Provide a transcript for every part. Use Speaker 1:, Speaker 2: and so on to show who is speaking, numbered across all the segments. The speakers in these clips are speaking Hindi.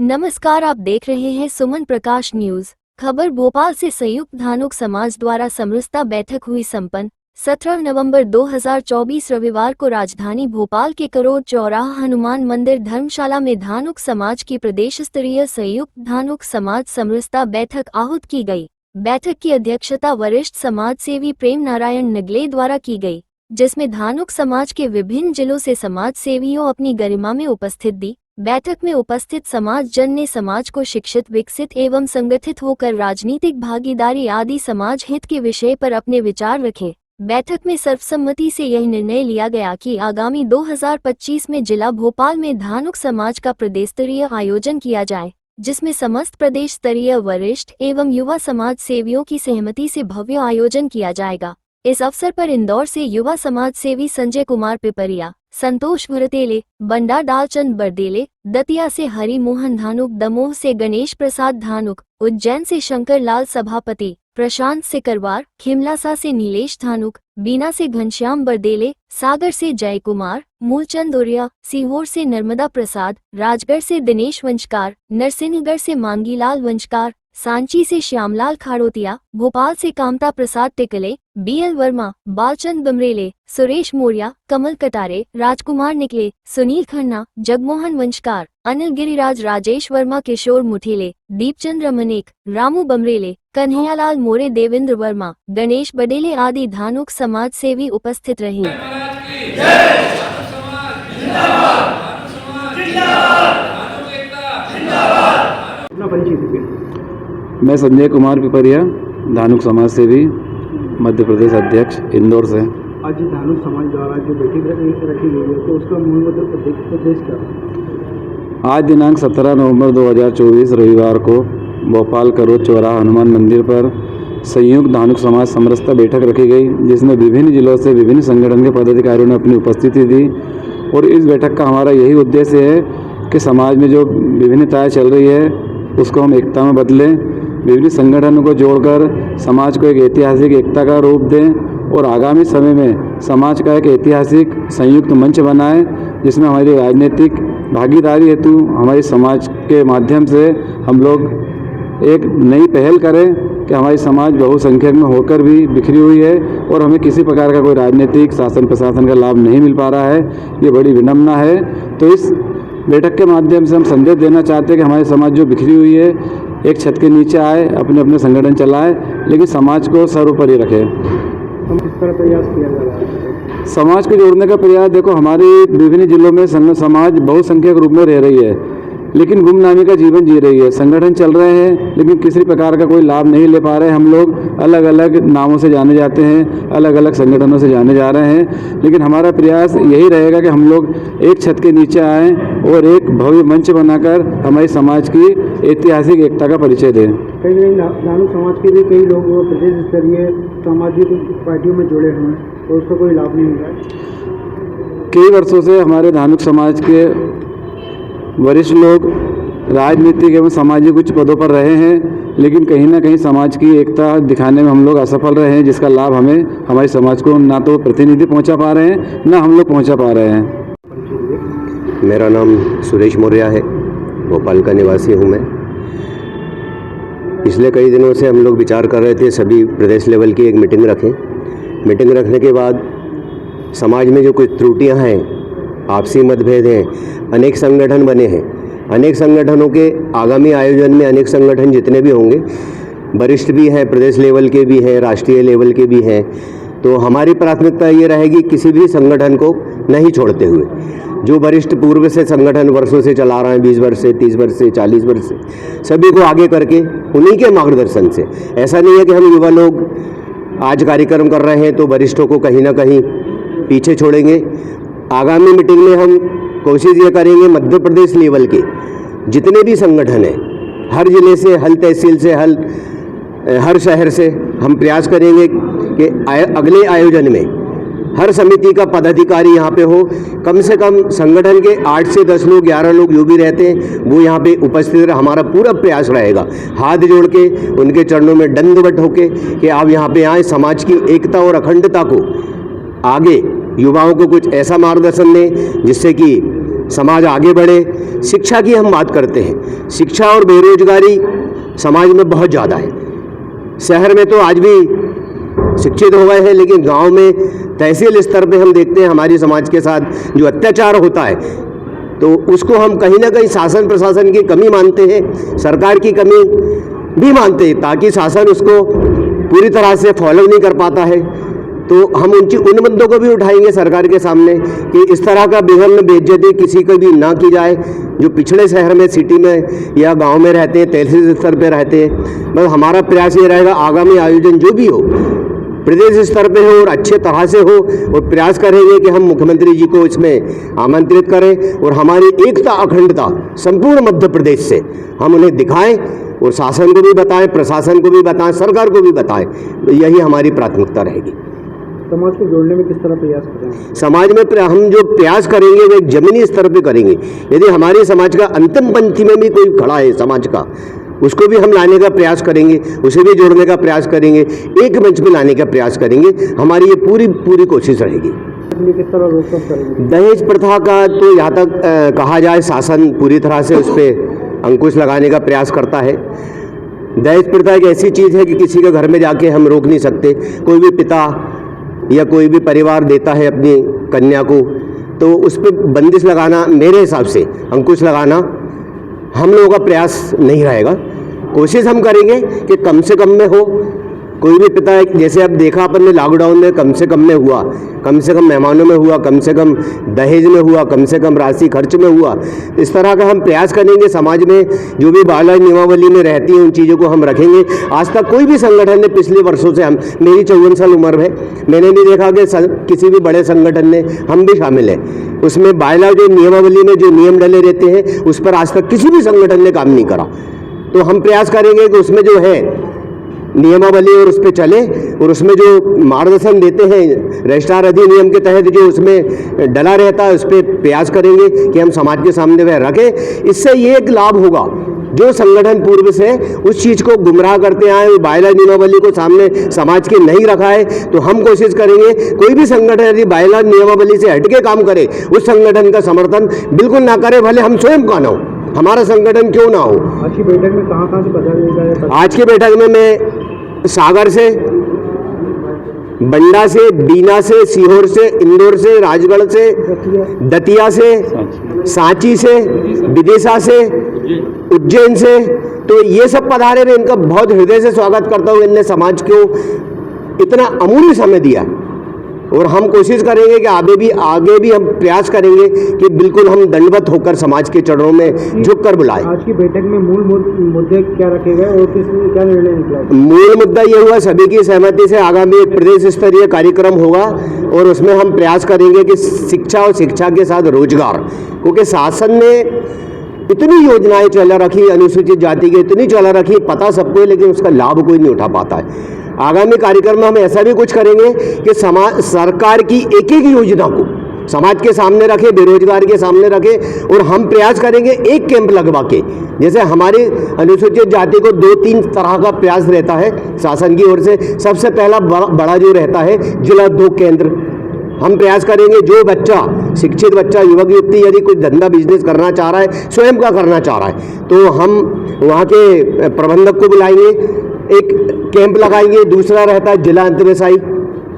Speaker 1: नमस्कार, आप देख रहे हैं सुमन प्रकाश न्यूज। खबर भोपाल से। संयुक्त धानुक समाज द्वारा समरसता बैठक हुई संपन्न। 17 नवंबर 2024 रविवार को राजधानी भोपाल के करोड़ चौराहा हनुमान मंदिर धर्मशाला में धानुक समाज की प्रदेश स्तरीय संयुक्त धानुक समाज समरसता बैठक आहूत की गई। बैठक की अध्यक्षता वरिष्ठ समाज सेवी प्रेम नारायण नगले द्वारा की गई, जिसमें धानुक समाज के विभिन्न जिलों से समाज सेवियों अपनी गरिमा में उपस्थित दी। बैठक में उपस्थित समाज जन ने समाज को शिक्षित, विकसित एवं संगठित होकर राजनीतिक भागीदारी आदि समाज हित के विषय पर अपने विचार रखे। बैठक में सर्वसम्मति से यह निर्णय लिया गया कि आगामी 2025 में जिला भोपाल में धानुक समाज का प्रदेश स्तरीय आयोजन किया जाए, जिसमें समस्त प्रदेश स्तरीय वरिष्ठ एवं युवा समाज सेवियों की सहमति से भव्य आयोजन किया जाएगा। इस अवसर पर इंदौर से युवा समाज सेवी संजय कुमार पिपरिया, संतोष भरतेले, बंडा डालचंद बरदेले, दतिया से हरि मोहन धानुक, दमोह से गणेश प्रसाद धानुक, उज्जैन से शंकर लाल सभापति, प्रशांत सिकरवार, खिमलासा से नीलेश धानुक, बीना से घनश्याम बरदेले, सागर से जय कुमार, मूलचंद उरिया, सीहोर से नर्मदा प्रसाद, राजगढ़ से दिनेश वंशकार, नरसिंहगढ़ से मांगीलाल वंशकार, सांची से श्यामलाल खाड़ोतिया, भोपाल से कामता प्रसाद टिकले, बीएल वर्मा, बालचंद बमरेले, सुरेश मौर्या, कमल कटारे, राजकुमार निकले, सुनील खन्ना, जगमोहन वंशकार, अनिल गिरिराज, राजेश वर्मा, किशोर मुठीले, दीपचंद रमनेक, रामू बमरेले, कन्हैयालाल मोरे, देवेंद्र वर्मा, गणेश बडेले आदि धानुक समाज सेवी उपस्थित रहे।
Speaker 2: मैं संजय कुमार पिपरिया, धानुक समाज सेवी, मध्य प्रदेश अध्यक्ष, इंदौर से।
Speaker 3: आज धानुक समाज द्वारा जो बैठक रखी गई है, तो उसका मूल उद्देश्य क्या है?
Speaker 2: आज दिनांक 17 नवंबर 2024 रविवार को भोपाल करोड़ चौराहा हनुमान मंदिर पर संयुक्त धानुक समाज समरसता बैठक रखी गई, जिसमें विभिन्न जिलों से विभिन्न संगठन के पदाधिकारियों ने अपनी उपस्थिति दी। और इस बैठक का हमारा यही उद्देश्य है कि समाज में जो विभिन्नताएँ चल रही है उसको हम एकता में बदलें, विभिन्न संगठनों को जोड़कर समाज को एक ऐतिहासिक एकता का रूप दें और आगामी समय में समाज का एक ऐतिहासिक संयुक्त मंच बनाएं, जिसमें हमारी राजनीतिक भागीदारी हेतु हमारे समाज के माध्यम से हम लोग एक नई पहल करें कि हमारी समाज बहुसंख्यक में होकर भी बिखरी हुई है और हमें किसी प्रकार का कोई राजनीतिक शासन प्रशासन का लाभ नहीं मिल पा रहा है। ये बड़ी विडंबना है। तो इस बैठक के माध्यम से हम संदेश देना चाहते हैं कि हमारी समाज जो बिखरी हुई है एक छत के नीचे आए, अपने अपने संगठन चलाए, लेकिन समाज को सर्वोपरि रखे।
Speaker 3: हम किस तरह प्रयास किया जा रहा है?
Speaker 2: समाज को जोड़ने का प्रयास, देखो हमारे विभिन्न जिलों में समाज बहुसंख्यक रूप में रह रही है, लेकिन गुमनामी का जीवन जी रही है। संगठन चल रहे हैं लेकिन किसी प्रकार का कोई लाभ नहीं ले पा रहे हैं। हम लोग अलग अलग नामों से जाने जाते हैं, अलग अलग संगठनों से जाने जा रहे हैं, लेकिन हमारा प्रयास यही रहेगा कि हम लोग एक छत के नीचे आएँ और एक भव्य मंच बनाकर हमारी समाज की ऐतिहासिक एकता का परिचय दें।
Speaker 3: कहीं धानुक समाज के भी कई लोग प्रदेश स्तरीय सामाजिक पार्टियों में जुड़े हुए हैं, तो उसका कोई लाभ नहीं मिल रहा है।
Speaker 2: कई वर्षों से हमारे धानुक समाज के वरिष्ठ लोग राजनीतिक एवं सामाजिक उच्च पदों पर रहे हैं, लेकिन कहीं ना कहीं समाज की एकता दिखाने में हम लोग असफल रहे हैं, जिसका लाभ हमें हमारे समाज को ना तो प्रतिनिधि पहुंचा पा रहे हैं, ना हम लोग पहुंचा पा रहे हैं।
Speaker 4: मेरा नाम सुरेश मौर्या है, भोपाल का निवासी हूं मैं। पिछले कई दिनों से हम लोग विचार कर रहे थे सभी प्रदेश लेवल की एक मीटिंग रखें। मीटिंग रखने के बाद समाज में जो कुछ त्रुटियां हैं, आपसी मतभेद हैं, अनेक संगठन बने हैं। अनेक संगठनों के आगामी आयोजन में अनेक संगठन जितने भी होंगे, वरिष्ठ भी हैं, प्रदेश लेवल के भी हैं, राष्ट्रीय लेवल के भी हैं, तो हमारी प्राथमिकता ये रहेगी किसी भी संगठन को नहीं छोड़ते हुए, जो वरिष्ठ पूर्व से संगठन वर्षों से चला रहे हैं, 20 वर्ष से, 30 वर्ष से, 40 वर्ष से, सभी को आगे करके उन्हीं के मार्गदर्शन से। ऐसा नहीं है कि हम युवा लोग आज कार्यक्रम कर रहे हैं तो वरिष्ठों को कहीं ना कहीं पीछे छोड़ेंगे। आगामी मीटिंग में हम कोशिश ये करेंगे मध्य प्रदेश लेवल के जितने भी संगठन हैं, हर जिले से, हर तहसील से, हर शहर से हम प्रयास करेंगे कि अगले आयोजन में हर समिति का पदाधिकारी यहाँ पे हो। कम से कम संगठन के 8 से 10 लोग, 11 लोग जो भी रहते हैं वो यहाँ पे उपस्थित रहे। हमारा पूरा प्रयास रहेगा हाथ जोड़ के उनके चरणों में दंडवत होके कि आप यहाँ पे आए, समाज की एकता और अखंडता को आगे युवाओं को कुछ ऐसा मार्गदर्शन दें जिससे कि समाज आगे बढ़े। शिक्षा की हम बात करते हैं, शिक्षा और बेरोजगारी समाज में बहुत ज़्यादा है। शहर में तो आज भी शिक्षित हो गए हैं, लेकिन गांव में तहसील स्तर पे हम देखते हैं हमारी समाज के साथ जो अत्याचार होता है, तो उसको हम कहीं ना कहीं शासन प्रशासन की कमी मानते हैं, सरकार की कमी भी मानते हैं, ताकि शासन उसको पूरी तरह से फॉलो नहीं कर पाता है। तो हम उन मुद्दों को भी उठाएंगे सरकार के सामने कि इस तरह का बेहद बेइज्जती किसी को भी ना की जाए, जो पिछड़े शहर में, सिटी में या गांव में रहते हैं, तहसील स्तर पर रहते हैं। बस हमारा प्रयास ये रहेगा, आगामी आयोजन जो भी हो प्रदेश स्तर पे हो और अच्छे तरह से हो, और प्रयास करेंगे कि हम मुख्यमंत्री जी को इसमें आमंत्रित करें और हमारी एकता अखंडता संपूर्ण मध्य प्रदेश से हम उन्हें दिखाएं और शासन को भी बताएं, प्रशासन को भी बताएं, सरकार को भी बताएं। तो यही हमारी प्राथमिकता रहेगी।
Speaker 3: समाज को जोड़ने में किस तरह प्रयास कर रहे हैं?
Speaker 4: समाज में हम जो प्रयास करेंगे वो एक जमीनी स्तर पे करेंगे। यदि हमारे समाज का अंतिम पंक्ति में भी कोई खड़ा है समाज का, उसको भी हम लाने का प्रयास करेंगे, उसे भी जोड़ने का प्रयास करेंगे, एक मंच पे लाने का प्रयास करेंगे। हमारी ये पूरी कोशिश रहेगी।
Speaker 3: किस तरह रोकथाम करेंगे?
Speaker 4: दहेज प्रथा का तो यहाँ तक कहा जाए, शासन पूरी तरह से उस पर अंकुश लगाने का प्रयास करता है। दहेज प्रथा एक ऐसी चीज़ है कि किसी के घर में जाके हम रोक नहीं सकते। कोई भी पिता या कोई भी परिवार देता है अपनी कन्या को, तो उस पर बंदिश लगाना, मेरे हिसाब से अंकुश लगाना हम लोगों का प्रयास नहीं रहेगा। कोशिश हम करेंगे कि कम से कम में हो। कोई भी पिता, जैसे अब देखा अपन ने लॉकडाउन में, कम से कम में हुआ, कम से कम मेहमानों में हुआ, कम से कम दहेज में हुआ, कम से कम राशि खर्च में हुआ। इस तरह का हम प्रयास करेंगे। समाज में जो भी बाला नियमावली में रहती हैं उन चीज़ों को हम रखेंगे। आज तक कोई भी संगठन ने पिछले वर्षों से, मेरी 54 साल उम्र है, मैंने नहीं देखा कि किसी भी बड़े संगठन ने, हम भी शामिल हैं उसमें, बाला जो नियमावली में जो नियम डले रहते हैं उस पर आज तक किसी भी संगठन ने काम नहीं करा। तो हम प्रयास करेंगे कि उसमें जो है नियमावली और उस पर चले, और उसमें जो मार्गदर्शन देते हैं रजिस्ट्रार अधिनियम के तहत जो उसमें डला रहता है, उस पर प्रयास करेंगे कि हम समाज के सामने वह रखें। इससे ये एक लाभ होगा, जो संगठन पूर्व से उस चीज़ को गुमराह करते आए, बायला नियमावली को सामने समाज के नहीं रखा है, तो हम कोशिश करेंगे कोई भी संगठन यदि बायला नियमावली से हटके काम करे, उस संगठन का समर्थन बिल्कुल ना करे, भले हम स्वयं का ना हो, हमारा संगठन क्यों ना हो।
Speaker 3: आज की बैठक में कहाँ से पधारेगा? आज
Speaker 4: की बैठक में मैं सागर से, बंडा से, बीना से, सीहोर से, इंदौर से, राजगढ़ से, दतिया से, सांची से, विदिशा से, उज्जैन से, तो ये सब पधारे में इनका बहुत हृदय से स्वागत करता हूँ। इनने समाज को इतना अमूल्य समय दिया, और हम कोशिश करेंगे कि आगे भी हम प्रयास करेंगे कि बिल्कुल हम दंडवत होकर समाज के चरणों में झुककर बुलाएं।
Speaker 3: आज की बैठक में मूल मुद्दे क्या रखे गए और क्या निर्णय निकला?
Speaker 4: मूल मुद्दा ये हुआ, सभी की सहमति से आगामी एक प्रदेश स्तरीय कार्यक्रम होगा, और उसमें हम प्रयास करेंगे कि शिक्षा और शिक्षा के साथ रोजगार, क्योंकि शासन ने इतनी योजनाएं चला रखी, अनुसूचित जाति की इतनी चला रखी, पता सबको है, लेकिन उसका लाभ कोई नहीं उठा पाता है। आगामी कार्यक्रम में हम ऐसा भी कुछ करेंगे कि सरकार की एक एक योजना को समाज के सामने रखे, बेरोजगार के सामने रखे, और हम प्रयास करेंगे एक कैंप लगवा के, जैसे हमारी अनुसूचित जाति को 2-3 तरह का प्रयास रहता है शासन की ओर से। सबसे पहला बड़ा जो रहता है जिला उद्योग केंद्र, हम प्रयास करेंगे जो बच्चा, शिक्षित बच्चा, युवक युवती यदि कुछ धंधा बिजनेस करना चाह रहा है, स्वयं का करना चाह रहा है, तो हम वहाँ के प्रबंधक को बुलाएंगे, एक कैंप लगाएंगे। दूसरा रहता है जिला अंतर्व्यवसायी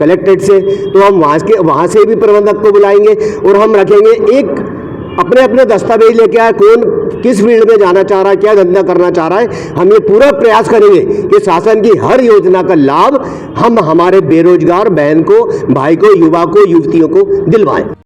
Speaker 4: कलेक्ट्रेट से, तो हम वहाँ से भी प्रबंधक को बुलाएंगे, और हम रखेंगे एक अपने अपने दस्तावेज लेके आए, कौन किस फील्ड में जाना चाह रहा है, क्या धंधा करना चाह रहा है। हम ये पूरा प्रयास करेंगे कि शासन की हर योजना का लाभ हम हमारे बेरोजगार बहन को, भाई को, युवा को, युवतियों को दिलवाएं।